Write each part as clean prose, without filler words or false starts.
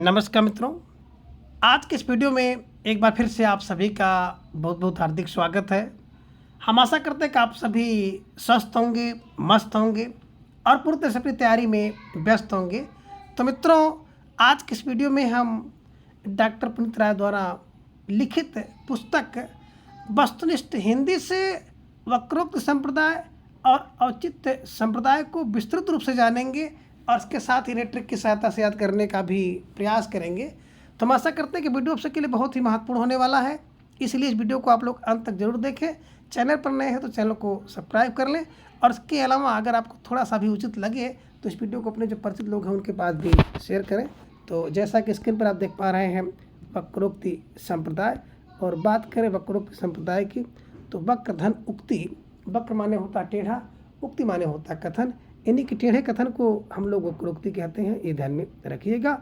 नमस्कार मित्रों, आज के इस वीडियो में एक बार फिर से आप सभी का बहुत बहुत हार्दिक स्वागत है। हम आशा करते हैं कि आप सभी स्वस्थ होंगे, मस्त होंगे और पूरी तरह से अपनी तैयारी में व्यस्त होंगे। तो मित्रों, आज के इस वीडियो में हम डॉक्टर पुनीत राय द्वारा लिखित पुस्तक वस्तुनिष्ठ हिंदी से वक्रोक्त संप्रदाय और औचित्य संप्रदाय को विस्तृत रूप से जानेंगे और इसके साथ ही ट्रिक की सहायता से याद करने का भी प्रयास करेंगे। तो हम आशा करते हैं कि वीडियो आप सबके लिए बहुत ही महत्वपूर्ण होने वाला है, इसलिए इस वीडियो को आप लोग अंत तक जरूर देखें। चैनल पर नए हैं तो चैनल को सब्सक्राइब कर लें और इसके अलावा अगर आपको थोड़ा सा भी उचित लगे तो इस वीडियो को अपने जो परिचित लोग हैं उनके पास भी शेयर करें। तो जैसा कि स्क्रीन पर आप देख पा रहे हैं वक्रोक्ति संप्रदाय, और बात करें वक्रोक्ति संप्रदाय की तो वक्र धन उक्ति, वक्र माने होता टेढ़ा, उक्ति माने होता कथन, यानी कि टेढ़े कथन को हम लोग वक्रोक्ति कहते हैं, ये ध्यान में रखिएगा।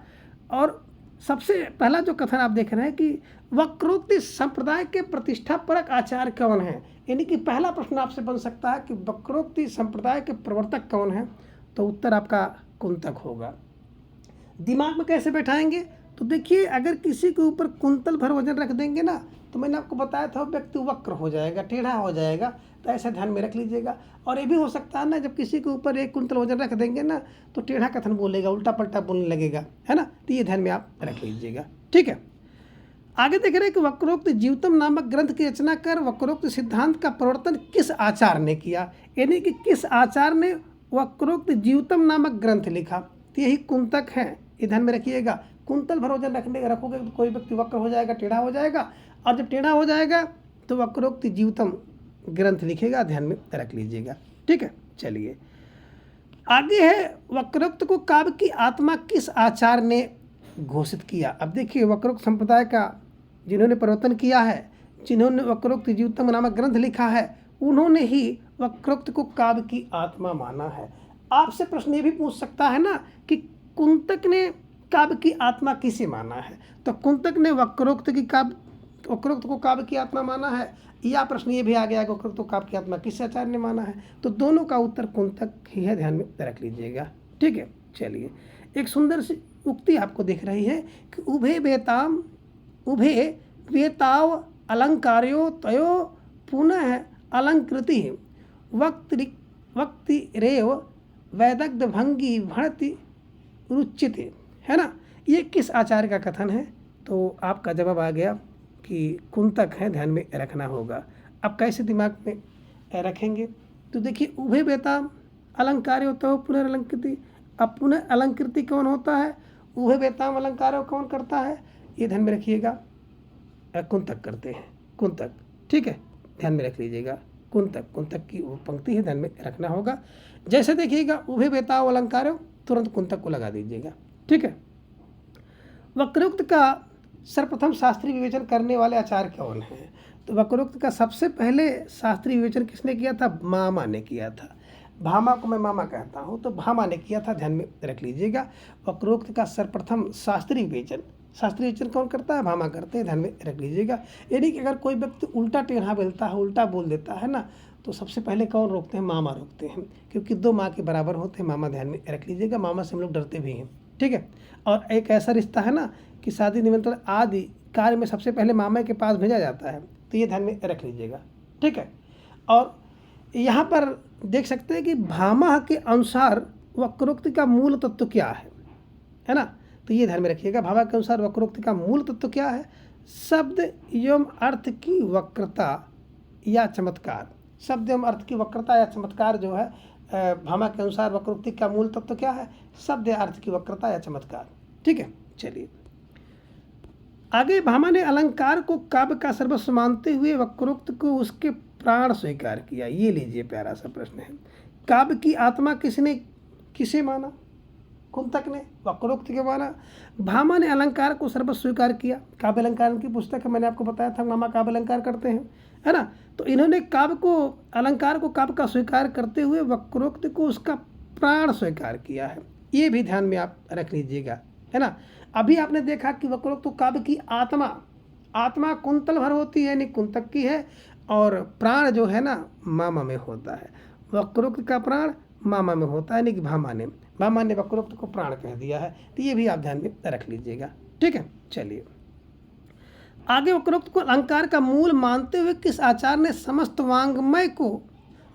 और सबसे पहला जो कथन आप देख रहे हैं कि वक्रोक्ति संप्रदाय के प्रतिष्ठापरक आचार्य कौन है, यानी कि पहला प्रश्न आपसे बन सकता है कि वक्रोक्ति संप्रदाय के प्रवर्तक कौन है, तो उत्तर आपका कुंतक होगा। दिमाग में कैसे बैठाएंगे, तो देखिए अगर किसी के ऊपर कुंतल भर वजन रख देंगे ना, तो मैंने आपको बताया था व्यक्ति वक्र हो जाएगा, टेढ़ा हो जाएगा, तो ऐसा ध्यान में रख लीजिएगा। और ये भी हो सकता है ना, जब किसी के ऊपर 1 कुंतल वजन रख देंगे ना तो टेढ़ा कथन बोलेगा, उल्टा पलटा बोलने लगेगा, है ना। तो ये ध्यान में आप रख लीजिएगा, ठीक है। आगे देख रहे हैं कि वक्रोक्त जीवतम नामक ग्रंथ की रचना कर वक्रोक्त सिद्धांत का प्रवर्तन किस आचार्य ने किया, यानी कि किस आचार्य ने वक्रोक्त जीवतम नामक ग्रंथ लिखा, तो यही कुंतक है, ये ध्यान में रखिएगा। कुंतल भर वजन रखोगे तो कोई व्यक्ति वक्र हो जाएगा, टेढ़ा हो जाएगा, और जब टेढ़ा हो जाएगा तो वक्रोक्त जीवतम ग्रंथ लिखेगा, ध्यान में रख लीजिएगा, ठीक है। चलिए आगे है, वक्रोक्त को काव्य की आत्मा किस आचार्य ने घोषित किया। अब देखिए वक्रोक्त संप्रदाय का जिन्होंने प्रवर्तन किया है, जिन्होंने वक्रोक्त जीवतम नामक ग्रंथ लिखा है, उन्होंने ही वक्रोक्त को काव्य की आत्मा माना है। आपसे प्रश्न ये भी पूछ सकता है ना कि कुंतक ने काव्य की आत्मा किसे माना है, तो कुंतक ने वक्रोक्त को काव्य की आत्मा माना है, या प्रश्न ये भी आ गया कि वक्रोक्त को काव्य की आत्मा किस आचार्य ने माना है, तो दोनों का उत्तर कुंतक ही है, ध्यान में रख लीजिएगा, ठीक है। चलिए एक सुंदर सी उक्ति आपको दिख रही है कि उभे वेताव अलंकार्यो तयो पुनः अलंकृति वक्तिरेव वैदग्ध भंगी भणति रुचिते, है ना। ये किस आचार्य का कथन है, तो आपका जवाब आ गया कि कुंतक है, ध्यान में रखना होगा। अब कैसे दिमाग में रखेंगे, तो देखिए उभय वेताम अलंकार होता हो पुनर्लंकृति। अब पुनः अलंकृति कौन होता है, उभय वेताम अलंकार कौन करता है, ये ध्यान में रखिएगा, कुंतक करते हैं, कुंतक, ठीक है, ध्यान में रख लीजिएगा। कुंतक की वो पंक्ति है, ध्यान में रखना होगा। जैसे देखिएगा उभय वेताव अलंकार, तुरंत कुंतक को लगा दीजिएगा, ठीक है। वक्रोक्त का सर्वप्रथम शास्त्रीय विवेचन करने वाले आचार्य कौन हैं, तो वक्रोक्त का सबसे पहले शास्त्रीय विवेचन किसने किया था, भामा ने किया था। भामा को मैं मामा कहता हूँ, तो भामा ने किया था, ध्यान में रख लीजिएगा। वक्रोक्त का सर्वप्रथम शास्त्रीय विवेचन कौन करता है, भामा करते हैं, ध्यान में रख लीजिएगा। यानी कि अगर कोई व्यक्ति उल्टा टेढ़ा बोलता है, उल्टा बोल देता है ना, तो सबसे पहले कौन रोकते हैं, मामा रोकते हैं, क्योंकि 2 माँ के बराबर होते हैं मामा, ध्यान में रख लीजिएगा। मामा से हम लोग डरते भी हैं, ठीक है। और एक ऐसा रिश्ता है ना कि शादी निमंत्रण आदि कार्य में सबसे पहले मामा के पास भेजा जाता है, तो ये ध्यान में रख लीजिएगा, ठीक है। और यहाँ पर देख सकते हैं कि भामा के अनुसार वक्रोक्ति का मूल तत्व क्या है ना, तो ये ध्यान में रखिएगा। भामा के अनुसार वक्रोक्ति का मूल तत्व क्या है, शब्द एवं अर्थ की वक्रता या चमत्कार। शब्द एवं अर्थ की वक्रता या चमत्कार जो है, भामा के अनुसार वक्रोक्ति का मूल तत्व क्या है, शब्द या अर्थ की वक्रता या चमत्कार, ठीक है। चलिए आगे, भामा ने अलंकार को काव्य का सर्वस्व मानते हुए वक्रोक्त को उसके प्राण स्वीकार किया। ये लीजिए प्यारा सा प्रश्न है, काव्य की आत्मा किसे माना, कुंतक ने, वक्रोक्त के माना। भामा ने अलंकार को सर्वस्व स्वीकार किया, काव्य अलंकार की पुस्तक है, मैंने आपको बताया था मामा काव्य अलंकार करते हैं, है ना। तो इन्होंने अलंकार को काव्य का स्वीकार करते हुए वक्रोक्त को उसका प्राण स्वीकार किया है, ये भी ध्यान में आप रख लीजिएगा, है ना। अभी आपने देखा कि वक्रोक्त तो काव्य की आत्मा कुंतल भर होती है, यानी कुंतक की है, और प्राण जो है ना मामा में होता है। वक्रोक्त का प्राण मामा में होता है, यानी कि भामा ने। भामा ने वक्रोक्त को प्राण कह दिया है, तो ये भी आप ध्यान में रख लीजिएगा। ठीक है, चलिए आगे। वक्रोक्त को अलंकार का मूल मानते हुए किस आचार्य ने समस्त वांग्मय को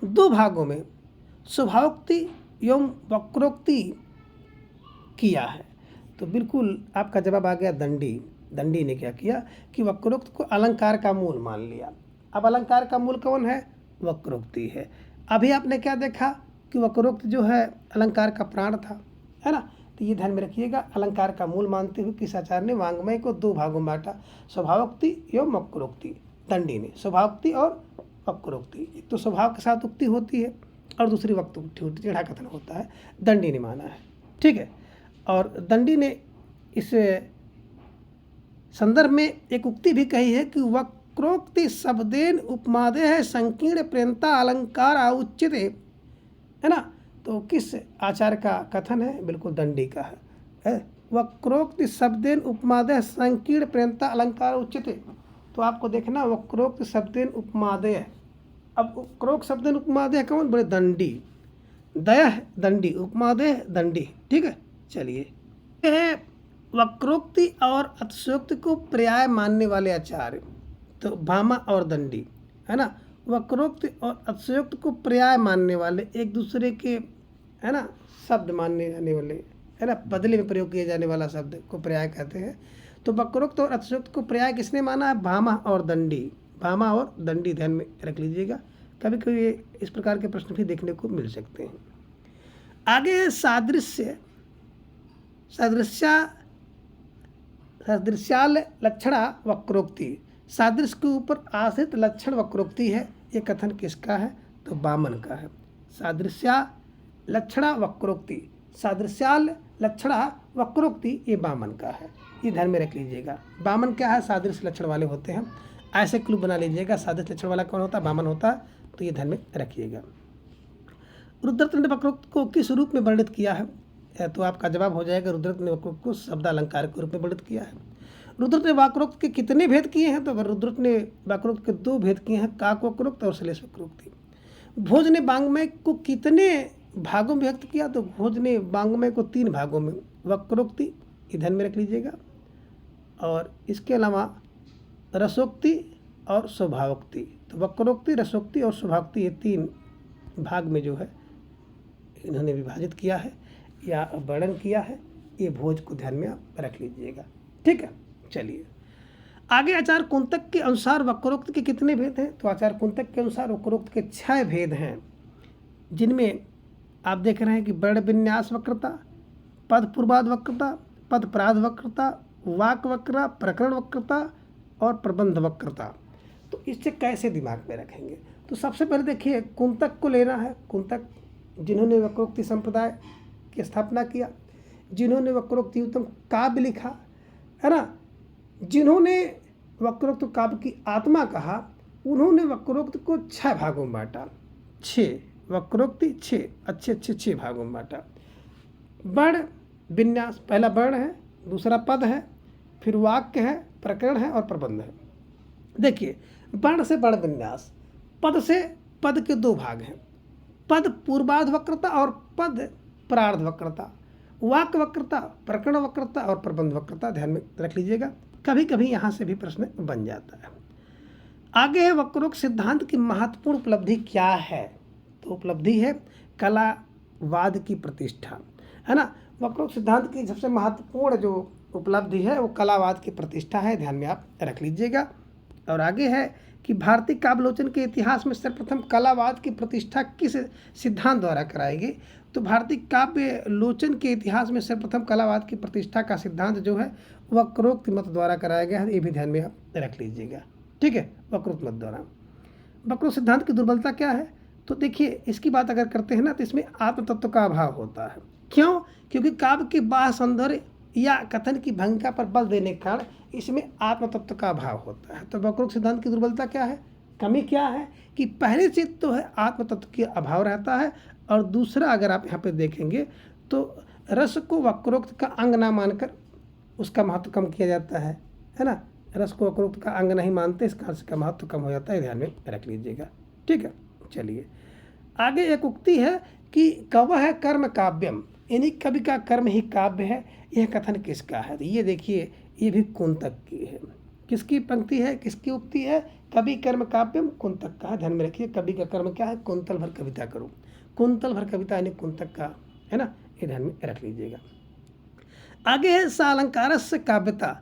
दो भागों में स्वभावोक्ति एवं वक्रोक्ति किया है? तो बिल्कुल आपका जवाब आ गया दंडी। दंडी ने क्या किया कि वक्रोक्त को अलंकार का मूल मान लिया। अब अलंकार का मूल कौन है? वक्रोक्ति है। अभी आपने क्या देखा कि वक्रोक्त जो है अलंकार का प्राण था, है ना। तो ये ध्यान में रखिएगा, अलंकार का मूल मानते हुए किस आचार्य ने वांग्मय को दो भागों में बांटा, स्वभावोक्ति एवं वक्रोक्ति। दंडी ने स्वभावोक्ति और वक्रोक्ति, एक तो स्वभाव के साथ उक्ति होती है और दूसरी वक्रोक्ति होती है, टेढ़ा कथन होता है, दंडी ने माना है। ठीक है, और दंडी ने इस संदर्भ में एक उक्ति भी कही है कि वक्रोक्ति शब्देन उपमादेह संकीर्ण प्रेरणता अलंकार औचित्य, है ना। तो किस आचार्य का कथन है? बिल्कुल दंडी का है। वक्रोक्ति शब्देन उपमादेह संकीर्ण प्रेरणता अलंकार औचित्य। तो आपको देखना वक्रोक्त शब्देन उपमादेह। अब वक्रोक्त शब्देन उपमादेह कौन? बड़े दंडी। दया दंडी, उपमादेह दंडी। ठीक है, चलिए है वक्रोक्ति और अतिशयोक्ति को पर्याय मानने वाले आचार्य, तो भामा और दंडी, है ना। वक्रोक्ति और अतिशयोक्ति को पर्याय मानने वाले, एक दूसरे के, है ना, शब्द मानने जाने वाले, है ना, बदले में प्रयोग किए जाने वाला शब्द को पर्याय कहते हैं। तो वक्रोक्त और अतिशयोक्ति को पर्याय किसने माना है? भामा और दंडी। भामा और दंडी ध्यान में रख लीजिएगा, कभी कभी इस प्रकार के प्रश्न भी देखने को मिल सकते हैं। आगे सादृश्य, सदृश्याल लक्षणा वक्रोक्ति। सादृश्य के ऊपर आश्रित लक्षण वक्रोक्ति है। ये कथन किसका है? तो वामन का है। सादृश्या लक्षणा वक्रोक्ति, सादृश्याल लक्षणा वक्रोक्ति, ये वामन का है। ये ध्यान में रख लीजिएगा। वामन क्या है? सादृश्य लक्षण वाले होते हैं। ऐसे क्लू बना लीजिएगा, सादृश्य लक्षण वाला कौन होता है? वामन होता है। तो ये ध्यान में रखिएगा। रुद्ररथ ने वक्रोक्त को किस रूप में वर्णित किया है? तो आपका जवाब हो जाएगा रुद्ररथ ने वक्रोक्त को शब्दालंकार के रूप में वर्णित किया है। रुद्ररथ ने वक्रोक्त के कितने भेद किए हैं? तो रुद्ररथ ने वक्रोक्त के दो भेद किए हैं, काक वक्रोक्त और श्लेष वक्रोक्ति। भोज ने वांग्मय को कितने भागों में व्यक्त किया? तो भोज ने वांग्मय को 3 भागों में, वक्रोक्ति, ध्यान में रख लीजिएगा, और इसके अलावा रसोक्ति और स्वभावोक्ति। तो वक्रोक्ति, रसोक्ति और स्वभावोक्ति, ये 3 भाग में जो है इन्होंने विभाजित किया है या वर्णन किया है। ये भोज को ध्यान में आप रख लीजिएगा। ठीक है, चलिए आगे। आचार्य कुंतक के अनुसार वक्रोक्त के कितने भेद हैं? तो आचार्य कुंतक के अनुसार वक्रोक्त के 6 भेद हैं, जिनमें आप देख रहे हैं कि वर्ण विन्यास वक्रता, पद पूर्वाध वक्रता, पद पराध वक्रता, वाक वक्रा, प्रकरण वक्रता और प्रबंध वक्रता। तो इससे कैसे दिमाग में रखेंगे? तो सबसे पहले देखिए कुंतक को लेना है। कुंतक जिन्होंने वक्रोक्ति संप्रदाय की स्थापना किया, जिन्होंने वक्रोक्तियुतम काव्य लिखा, है ना, जिन्होंने वक्रोक्त काव्य की आत्मा कहा, उन्होंने वक्रोक्त को 6 भागों में बांटा। 6 वक्रोक्ति, 6 अच्छे 6 भागों में बांटा। वर्ण विन्यास, पहला वर्ण है, दूसरा पद है, फिर वाक्य है, प्रकरण है और प्रबंध है। देखिए वर्ण से वर्ण विन्यास, पद से पद के 2 भाग हैं, पद पूर्वार्ध वक्रता और पद परार्ध वक्रता, वाक्य वक्रता, प्रकरण वक्रता और प्रबंध वक्रता। ध्यान में रख लीजिएगा, कभी कभी यहाँ से भी प्रश्न बन जाता है। आगे है वक्रोक्त सिद्धांत की महत्वपूर्ण उपलब्धि क्या है? तो उपलब्धि है कलावाद की प्रतिष्ठा, है ना। वक्रोक्त सिद्धांत की सबसे महत्वपूर्ण जो उपलब्धि है वो कलावाद की प्रतिष्ठा है, ध्यान में आप रख लीजिएगा। और आगे है कि भारतीय काव्यलोचन के इतिहास में सर्वप्रथम कलावाद की प्रतिष्ठा किस सिद्धांत द्वारा कराई गई? तो भारतीय काव्य लोचन के इतिहास में सर्वप्रथम कलावाद की प्रतिष्ठा का सिद्धांत जो है वक्रोक्त मत द्वारा कराया गया है। ये भी ध्यान में आप रख लीजिएगा। ठीक है, वक्रोक्त मत द्वारा। वक्रोक्त सिद्धांत की दुर्बलता क्या है? तो देखिए इसकी बात अगर करते हैं ना, तो इसमें आत्मतत्व का अभाव होता है। क्यों? क्योंकि काव्य के बाह्य सौंदर्य या कथन की भंगिका पर बल देने के कारण इसमें आत्मतत्व का अभाव होता है। तो वक्रोक्त सिद्धांत की दुर्बलता क्या है, कमी क्या है? कि पहले चीज तो है आत्मतत्व का अभाव रहता है, और दूसरा अगर आप यहाँ पे देखेंगे तो रस को वक्रोक्त का अंग ना मानकर उसका महत्व कम किया जाता है ना। रस को वक्रोक्त का अंग नहीं मानते, इस कारण का महत्व कम हो जाता है, ध्यान में रख लीजिएगा। ठीक है, चलिए आगे एक उक्ति है कि कवः कर्म काव्यम, इन्हीं कवि का कर्म ही काव्य है, यह कथन किसका है? तो ये देखिए, ये भी कुंतक की है। किसकी पंक्ति है, किसकी उक्ति है? कवि कर्म काव्यम कुंतक का है। ध्यान में रखिए, कवि का कर्म क्या है? कुंतल भर कविता करो। कुंतल भर कविता यानी कुंतक का है ना, ये ध्यान में रख लीजिएगा। आगे है सालंकार से काव्यता।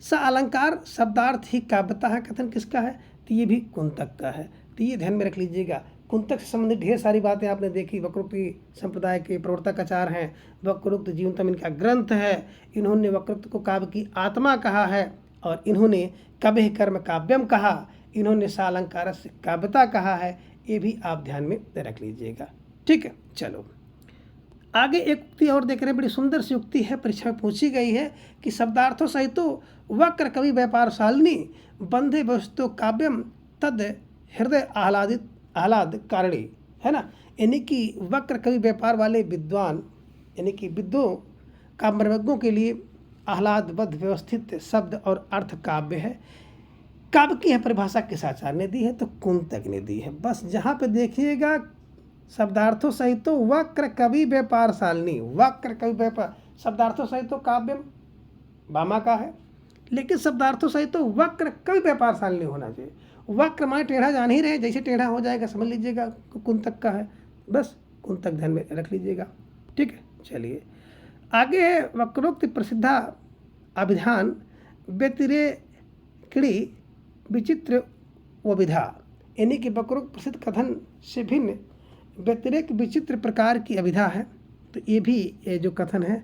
सा अलंकार शब्दार्थ ही काव्यता है, कथन किसका है? तो ये भी कुंतक का है। तो ये ध्यान में रख लीजिएगा। कुंतक से संबंधित ढेर सारी बातें आपने देखी। वक्रोक्ति संप्रदाय के प्रवर्तक आचार्य हैं, वक्रोक्त जीवनतम इनका ग्रंथ है। इन्होंने वक्रोक्त को काव्य की आत्मा कहा है और इन्होंने कवि कर्म काव्यम कहा, इन्होंने सालंकार से काव्यता कहा है। ये भी आप ध्यान में रख लीजिएगा। ठीक है, चलो आगे एक उक्ति और देख रहे हैं, बड़ी सुंदर सी उक्ति है, परीक्षा में पूछी गई है कि शब्दार्थों सहित वक्र कवि व्यापार शालिनी बंधे वस्तु काव्यम तद हृदय आह्लाद कारणी, है ना। यानी कि वक्र कवि व्यापार वाले विद्वान यानी कि विद्वों काव्यज्ञों के लिए आह्लादबद्ध व्यवस्थित शब्द और अर्थ काव्य है। काव्य की यह परिभाषा किस आचार्य ने दी है? तो कुंतक ने दी है। बस जहाँ पे देखिएगा शब्दार्थों सहित तो वक्र कवि व्यापार शालिनी, वक्र कवि व्यापार, शब्दार्थों सहित तो काव्यम भामा का है, लेकिन शब्दार्थों सहित तो वक्र कवि व्यापार शालिनी होना चाहिए। वक्र माने टेढ़ा जान ही रहे, जैसे टेढ़ा हो जाएगा समझ लीजिएगा कुंतक का है। बस कुंतक ध्यान में रख लीजिएगा। ठीक है, चलिए आगे है वक्रोक्त प्रसिद्धा अभिधान व्यतिरेकिणी विचित्र व विधा। यानी कि वक्रोक्त प्रसिद्ध कथन से भिन्न व्यतिरेक विचित्र प्रकार की अभिधा है। तो ये भी जो कथन है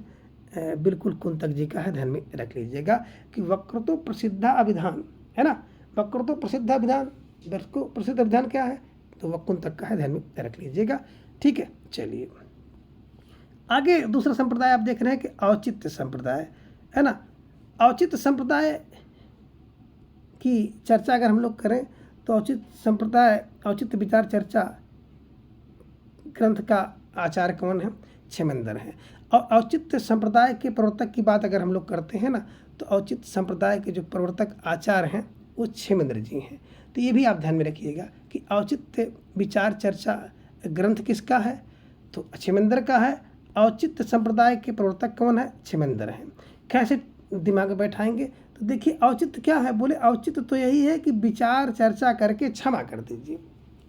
बिल्कुल कुंतक जी का है, ध्यान में रख लीजिएगा कि वक्रतो प्रसिद्धा अभिधान, है ना। वक्रतो प्रसिद्ध अभिधान, प्रसिद्ध अभिधान क्या है? तो वह कुंतक का है, ध्यान में रख लीजिएगा। ठीक है, चलिए आगे दूसरा संप्रदाय आप देख रहे हैं कि औचित्य संप्रदाय, है ना। औचित्य संप्रदाय की चर्चा अगर हम लोग करें तो औचित्य संप्रदाय, औचित्य विचार चर्चा ग्रंथ का आचार्य कौन है? क्षेमेंद्र हैं। और औचित्य संप्रदाय के प्रवर्तक की बात अगर हम लोग करते हैं ना, तो औचित्य संप्रदाय के जो प्रवर्तक आचार्य हैं वो क्षेमेंद्र जी हैं। तो ये भी आप ध्यान में रखिएगा कि औचित्य विचार चर्चा ग्रंथ किसका है? तो क्षेमेंद्र का है। औचित्य संप्रदाय के प्रवर्तक कौन है? क्षेमेंद्र हैं। कैसे दिमाग में बैठाएंगे? तो देखिए औचित्य क्या है? बोले औचित्य तो यही है कि विचार चर्चा करके क्षमा कर दीजिए।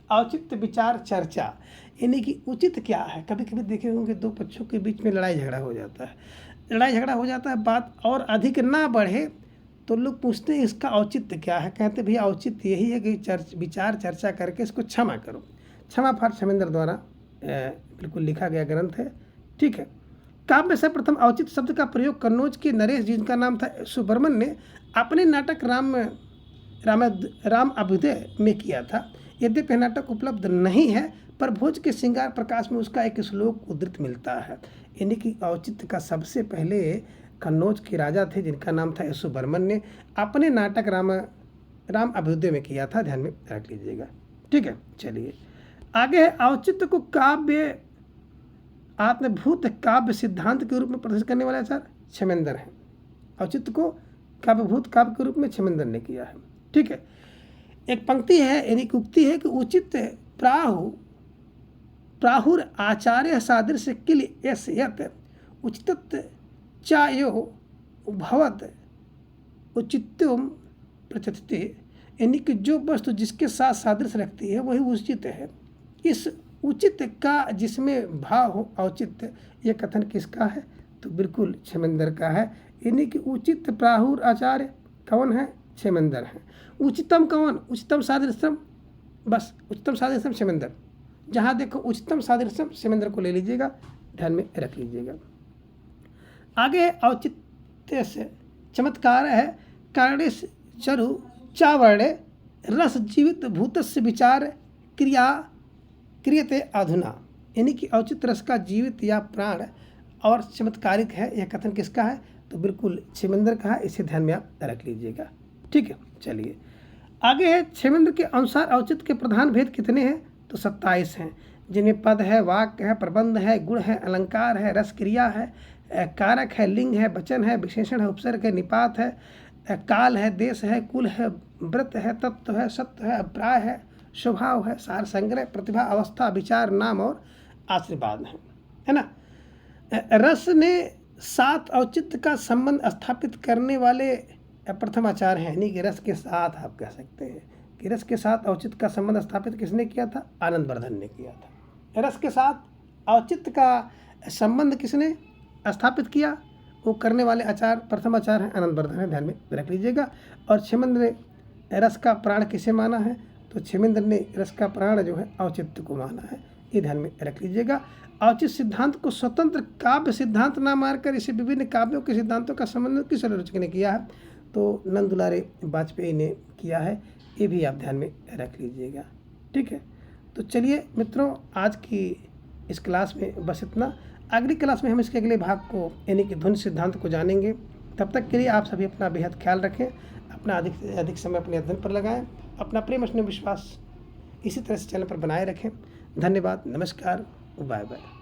औचित्य विचार चर्चा यानी कि उचित क्या है? कभी कभी देखे होंगे दो पक्षों के बीच में लड़ाई झगड़ा हो जाता है, बात और अधिक ना बढ़े तो लोग पूछते हैं इसका औचित्य क्या है? कहते भैया औचित्य यही है कि विचार चर्चा करके इसको क्षमा करो। क्षमा फार क्षेमेंद्र द्वारा बिल्कुल लिखा गया ग्रंथ है। ठीक है, काव्य से प्रथम औचित्य शब्द का प्रयोग कन्नौज के नरेश जिनका नाम था सुब्रमण्य ने अपने नाटक राम अभ्युदय में किया था। यद्यपि नाटक उपलब्ध नहीं है पर भोज के श्रृंगार प्रकाश में उसका एक श्लोक उद्धृत मिलता है। यानी कि औचित्य का सबसे पहले कन्नौज के राजा थे जिनका नाम था सुब्रमण्य ने अपने नाटक राम अभ्युदय में किया था, ध्यान में रख लीजिएगा। ठीक है, चलिए आगे है औचित्य को काव्य आत्मभूत काव्य सिद्धांत के रूप में प्रदर्शित करने वाले आचार्य क्षेमेंद्र हैं। औचित्य को काव्यभूत काव्य के रूप में क्षेमेंद्र ने किया है। ठीक है, एक पंक्ति है यानी कि उक्ति है कि उचित प्राहुर आचार्य सादृश किल यस यत उचित चायो भवत उचित्यम प्रचते। यानी कि जो वस्तु जिसके साथ सादृश्य रखती है वही उचित है। इस उचित का जिसमें भाव हो औचित्य, यह कथन किसका है? तो बिल्कुल क्षेमेंद्र का है। यानी कि उचित प्राहुर आचार्य कौन है? क्षेमेंद्र है। उचितम कौन? उचितम सादृश्यम, बस उचितम सादृश्यम क्षेमेंद्र। जहाँ देखो उचितम सादृश्यम क्षेमेंद्र को ले लीजिएगा, ध्यान में रख लीजिएगा। आगे औचित्य से चमत्कार है कर्णेश चरु चावर्ण रस जीवित भूतस्य विचार क्रिया क्रियते अधुना। यानी कि औचित्य रस का जीवित या प्राण और चमत्कारिक है, यह कथन किसका है? तो बिल्कुल क्षेमेंद्र का है, इसे ध्यान में आप रख लीजिएगा। ठीक है, चलिए आगे है क्षेमेंद्र के अनुसार औचित्य के प्रधान भेद कितने हैं? तो 27 हैं, जिनमें पद है, वाक्य है, प्रबंध है, गुण है, अलंकार है, रस क्रिया है, कारक है, लिंग है, वचन है, विशेषण है, उपसर्ग है, निपात है, काल है, देश है, कुल है, व्रत है, तत्व है, सत्य है, अभिप्राय है, स्वभाव है, सार संग्रह, प्रतिभा, अवस्था, विचार, नाम और आशीर्वाद है ना। रस ने साथ औचित्य का संबंध स्थापित करने वाले प्रथम आचार्य हैं, यानी कि रस के साथ आप कह सकते हैं कि रस के साथ औचित्य का संबंध स्थापित किसने किया था? आनंदवर्धन ने किया था। रस के साथ औचित्य का संबंध किसने स्थापित किया? वो करने वाले आचार्य प्रथम आचार्य हैं आनंदवर्धन है, ध्यान में रख लीजिएगा। और क्षेमेंद्र ने रस का प्राण किसे माना है? तो क्षेमेंद्र ने रस का प्राण जो है औचित्य को माना है, ये ध्यान में रख लीजिएगा। औचित्य सिद्धांत को स्वतंत्र काव्य सिद्धांत ना मानकर इसे विभिन्न काव्यों के सिद्धांतों का समन्वय किस आलोचक ने किया है? तो नंद दुलारे वाजपेयी ने किया है, ये भी आप ध्यान में रख लीजिएगा। ठीक है, तो चलिए मित्रों, आज की इस क्लास में बस इतना। अगली क्लास में हम इसके अगले भाग को यानी कि ध्वनि सिद्धांत को जानेंगे। तब तक के लिए आप सभी अपना बेहद ख्याल रखें, अपना अधिक से अधिक समय अपने अध्ययन पर लगाएं, अपना प्रेम स्नेह विश्वास इसी तरह से चैनल पर बनाए रखें। धन्यवाद, नमस्कार, बाय बाय।